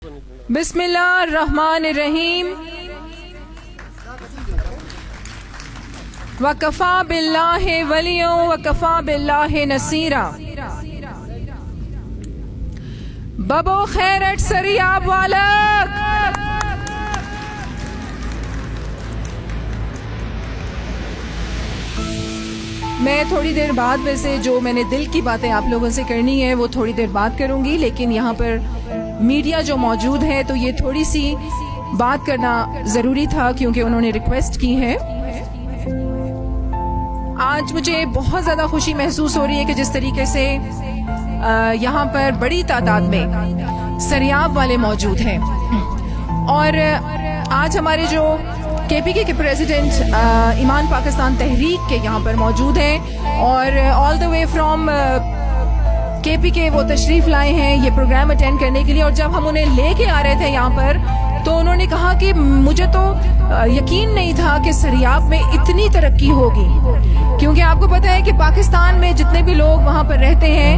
बिस्मिल्लाह अर्रहमान अर्रहीम वकफ़ा बिल्लाहि वलियो वकफ़ा बिल्लाहि नसीरा। बबो खैरट सरियाब वालक। मैं थोड़ी देर बाद, वैसे जो मैंने दिल की बातें आप लोगों से करनी है वो थोड़ी देर बाद करूंगी, लेकिन यहाँ पर मीडिया जो मौजूद है तो ये थोड़ी सी बात करना ज़रूरी था क्योंकि उन्होंने रिक्वेस्ट की है। आज मुझे बहुत ज़्यादा खुशी महसूस हो रही है कि जिस तरीके से यहाँ पर बड़ी तादाद में सरियाब वाले मौजूद हैं, और आज हमारे जो केपीके के प्रेसिडेंट ईमान पाकिस्तान तहरीक के यहाँ पर मौजूद हैं और all the way from KPK वो तशरीफ लाए हैं ये प्रोग्राम अटेंड करने के लिए। और जब हम उन्हें लेके आ रहे थे यहाँ पर तो उन्होंने कहा कि मुझे तो यकीन नहीं था कि सरियाब में इतनी तरक्की होगी, क्योंकि आपको पता है कि पाकिस्तान में जितने भी लोग वहाँ पर रहते हैं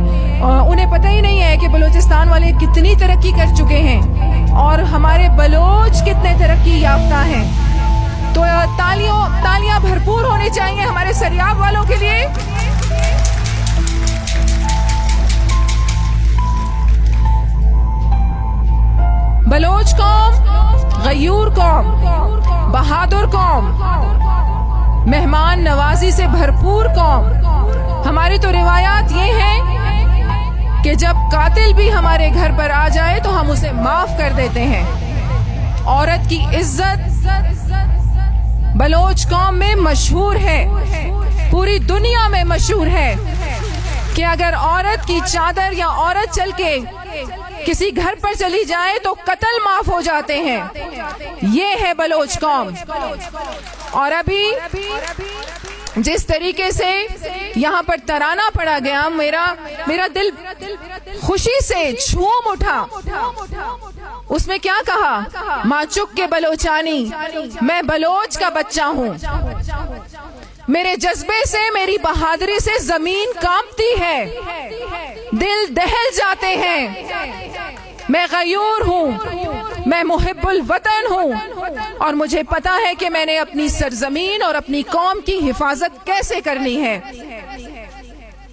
उन्हें पता ही नहीं है कि बलूचिस्तान वाले कितनी तरक्की कर चुके हैं और हमारे बलोच कितने तरक्की याफ्ता हैं। तो तालियां भरपूर होनी चाहिए हमारे सरियाब वालों के लिए। बलोच कौम गयूर कौम, बहादुर कौम, मेहमान नवाजी से भरपूर कौम। हमारी तो रिवायात ये है कि जब कातिल भी हमारे घर पर आ जाए तो हम उसे माफ कर देते हैं। औरत की इज्जत बलोच कौम में मशहूर है, पूरी दुनिया में मशहूर है कि अगर औरत की चादर या औरत चल के किसी घर पर चली जाए तो कत्ल माफ हो जाते हैं। ये है बलोच कौम। और अभी जिस तरीके से यहाँ पर तराना पड़ा गया, मेरा दिल खुशी से झूम उठा। उसमें क्या कहा? माचुक के बलोचानी, मैं बलोच का बच्चा हूँ। मेरे जज्बे से, मेरी बहादुरी से जमीन कांपती है, दिल दहल जाते हैं। मैं गयूर हूँ, मैं मुहिब्बुल वतन हूँ और मुझे पता है कि मैंने अपनी सरजमीन और अपनी कौम की हिफाजत कैसे करनी है।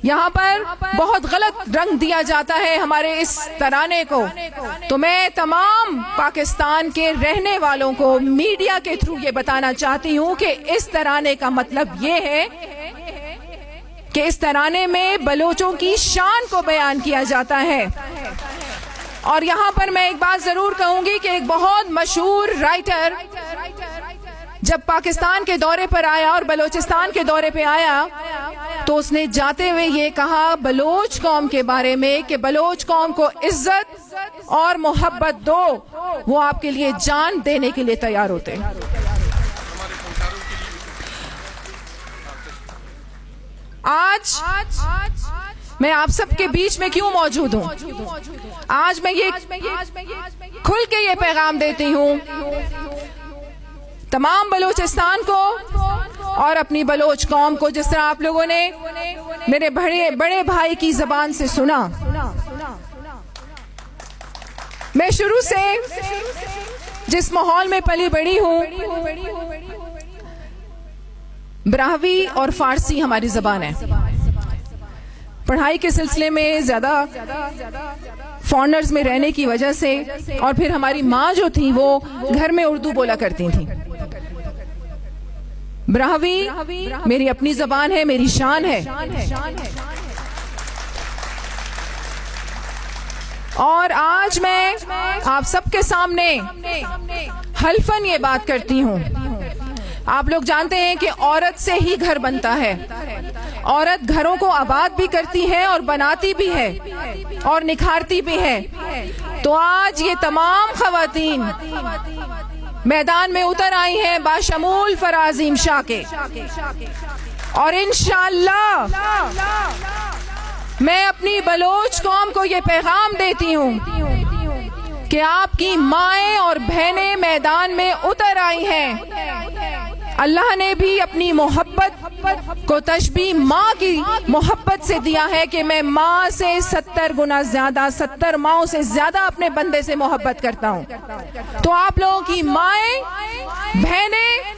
यहाँ पर बहुत गलत रंग दिया जाता है हमारे इस तराने को, तो मैं तमाम पाकिस्तान के रहने वालों को मीडिया के थ्रू ये बताना चाहती हूँ कि इस तराने का मतलब ये है कि इस तराने में बलोचों की शान को बयान किया जाता है। और यहाँ पर मैं एक बात जरूर कहूंगी कि एक बहुत मशहूर राइटर जब पाकिस्तान के दौरे पर आया और बलोचिस्तान के दौरे पे आया तो उसने जाते हुए ये कहा बलोच कौम के बारे में कि बलोच कौम को इज्जत और मोहब्बत दो, वो आपके लिए जान देने के लिए तैयार होते हैं। आज मैं आप सबके बीच में क्यों मौजूद हूँ? आज मैं ये खुल के ये पैगाम देती हूँ तमाम बलूचिस्तान को और अपनी बलोच कौम को, जिस तरह आप लोगों ने मेरे बड़े भाई की जबान से सुना। मैं शुरू से जिस माहौल में पली बड़ी हूँ, ब्राहवी और फारसी हमारी जबान है। पढ़ाई के सिलसिले में ज्यादा फॉरेनर्स में रहने की वजह से, और फिर हमारी माँ जो थी वो घर में उर्दू बोला करती थी। ब्राहवी मेरी अपनी जबान है, मेरी शान है। और आज मैं आप सबके सामने हल्फन ये बात करती हूँ। आप लोग जानते हैं कि औरत से ही घर बनता है। औरत घरों को आबाद भी करती है और बनाती भी है और निखारती भी है। तो आज ये तमाम खवातीन मैदान में उतर आई हैं बाशमूल फराजीम शाह के, और इंशाअल्लाह मैं अपनी बलोच कौम को ये पैगाम देती हूँ कि आपकी माएं और बहनें मैदान में उतर आई हैं। अल्लाह ने भी अपनी मोहब्बत को तशबीह माँ की मोहब्बत से दिया है कि मैं माँ से 70 गुना ज्यादा, 70 माँओं से ज्यादा अपने बंदे से मोहब्बत करता हूँ। तो आप लोगों की माएं बहनें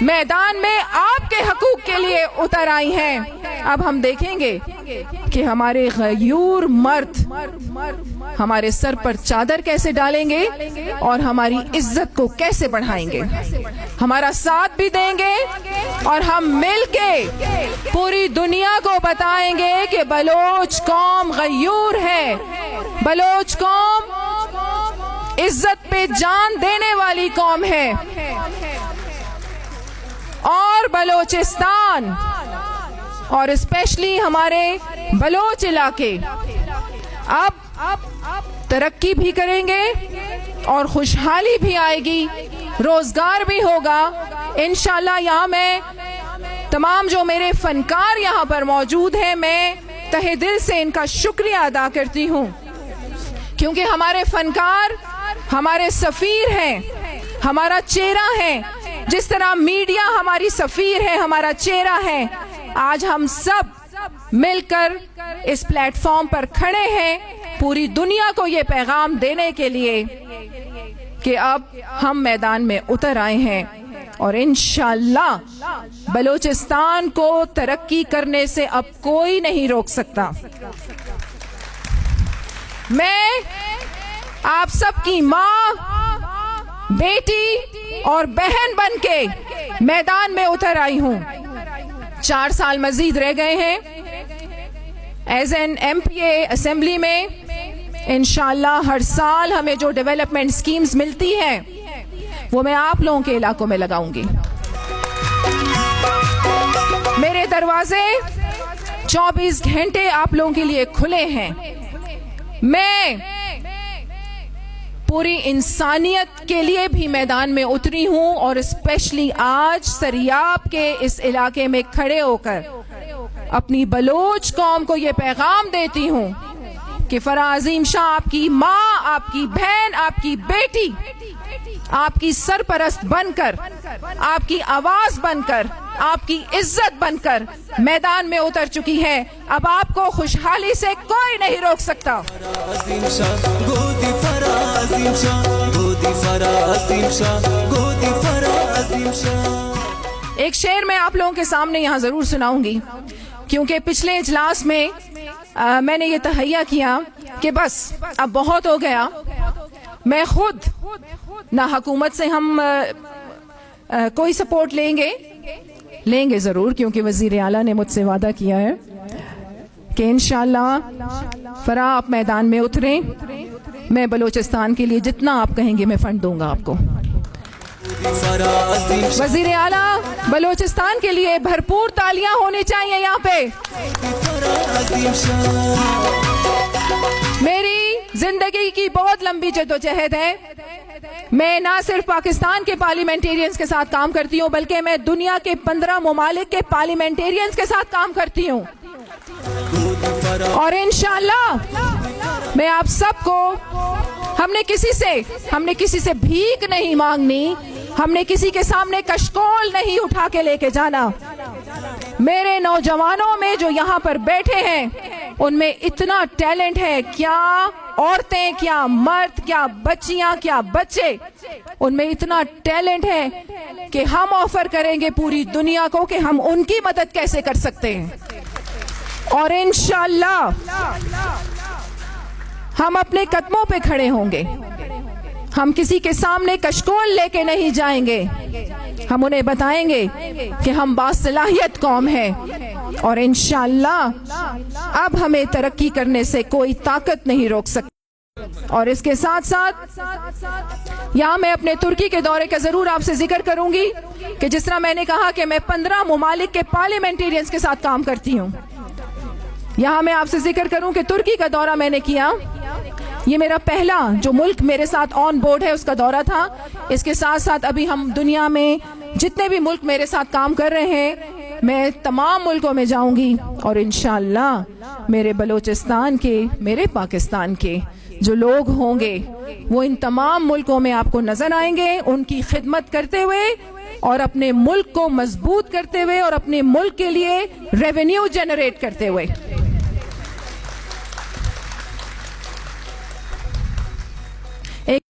मैदान में आपके हकूक के लिए उतर आई हैं। अब हम देखेंगे कि हमारे गयूर मर्द हमारे सर पर चादर कैसे डालेंगे और हमारी इज्जत को कैसे बढ़ाएंगे, हमारा साथ भी देंगे और हम मिलके पूरी दुनिया को बताएंगे कि बलोच कौम गयूर है, बलोच कौम इज्जत पे जान देने वाली कौम है। और बलोचिस्तान और स्पेशली हमारे बलोच इलाके अब तरक्की भी करेंगे और खुशहाली भी आएगी, रोजगार भी होगा इंशाल्लाह। यहाँ मैं तमाम जो मेरे फनकार यहाँ पर मौजूद हैं, मैं तहे दिल से इनका शुक्रिया अदा करती हूँ, क्योंकि हमारे फनकार हमारे सफीर हैं, हमारा चेहरा है। जिस तरह मीडिया हमारी सफीर है, हमारा चेहरा है, आज हम सब मिलकर इस प्लेटफॉर्म पर खड़े हैं पूरी दुनिया को ये पैगाम देने के लिए कि अब हम मैदान में उतर आए हैं और इंशाअल्लाह बलोचिस्तान को तरक्की करने से अब कोई नहीं रोक सकता। मैं आप सबकी माँ, बेटी और बहन बनके मैदान में उतर आई हूँ। 4 साल मजीद रह गए हैं एज एन MPA असेंबली में। इंशाल्लाह हर साल हमें जो डेवलपमेंट स्कीम्स मिलती हैं वो मैं आप लोगों के इलाकों में लगाऊंगी। मेरे दरवाजे 24 घंटे आप लोगों के लिए खुले हैं। मैं पूरी इंसानियत के लिए भी मैदान में उतरी हूं और स्पेशली आज सरियाब के इस इलाके में खड़े होकर अपनी बलोच कौम को ये पैगाम देती हूं कि फराह अजीम शाह आपकी माँ, आपकी बहन, आपकी बेटी आपकी सरपरस्त बनकर, आपकी आवाज बनकर, आपकी इज्जत बनकर मैदान में उतर चुकी है। अब आपको खुशहाली से कोई नहीं रोक सकता। एक शेर मैं आप लोगों के सामने यहाँ जरूर सुनाऊंगी, क्योंकि पिछले इजलास में मैंने ये तहैया किया कि बस अब बहुत हो गया। मैं खुद ना हुकूमत से हम कोई सपोर्ट लेंगे ज़रूर, क्योंकि वज़ीर आला ने मुझसे वादा किया है कि इंशाअल्लाह फराह आप मैदान में उतरें। मैं बलोचिस्तान के लिए जितना आप कहेंगे मैं फंड दूंगा आपको। वज़ीर आला बलोचिस्तान के लिए भरपूर तालियां होनी चाहिए यहाँ पे। मेरी जिंदगी की बहुत लंबी जद्दोजहद है। मैं ना सिर्फ पाकिस्तान के पार्लियामेंटेरियंस के साथ काम करती हूँ, बल्कि मैं दुनिया के 15 ममालिक के पार्लियामेंटेरियंस के साथ काम करती हूँ। और इंशाअल्लाह मैं आप सबको, हमने किसी से भीख नहीं मांगनी, हमने किसी के सामने कशकोल नहीं उठा के लेके जाना। मेरे नौजवानों में जो यहाँ पर बैठे हैं उनमें इतना टैलेंट है, क्या औरतें, क्या मर्द, क्या बच्चियां, क्या बच्चे, उनमें इतना टैलेंट है कि हम ऑफर करेंगे पूरी दुनिया को कि हम उनकी मदद कैसे कर सकते हैं। और इंशाअल्लाह हम अपने कदमों पे खड़े होंगे। हम किसी के सामने कशकोल लेके नहीं जाएंगे। हम उन्हें बताएंगे कि हम बासलाहियत कौम है और इंशाअल्लाह अब हमें तरक्की करने से कोई ताकत नहीं रोक सकती। और इसके साथ साथ यहाँ मैं अपने तुर्की के दौरे का जरूर आपसे जिक्र करूंगी कि जिस तरह मैंने कहा कि मैं 15 ममालिक के पार्लियामेंटेरियंस के साथ काम करती हूँ। यहाँ मैं आपसे जिक्र करूं कि तुर्की का दौरा मैंने किया। ये मेरा पहला जो मुल्क मेरे साथ ऑन बोर्ड है उसका दौरा था। इसके साथ साथ अभी हम दुनिया में जितने भी मुल्क मेरे साथ काम कर रहे हैं, मैं तमाम मुल्कों में जाऊंगी और इंशाअल्लाह मेरे बलोचिस्तान के, मेरे पाकिस्तान के जो लोग होंगे वो इन तमाम मुल्कों में आपको नजर आएंगे, उनकी खिदमत करते हुए اور اپنے ملک کو مضبوط کرتے ہوئے اور اپنے ملک کے لیے ریونیو جنریٹ کرتے ہوئے.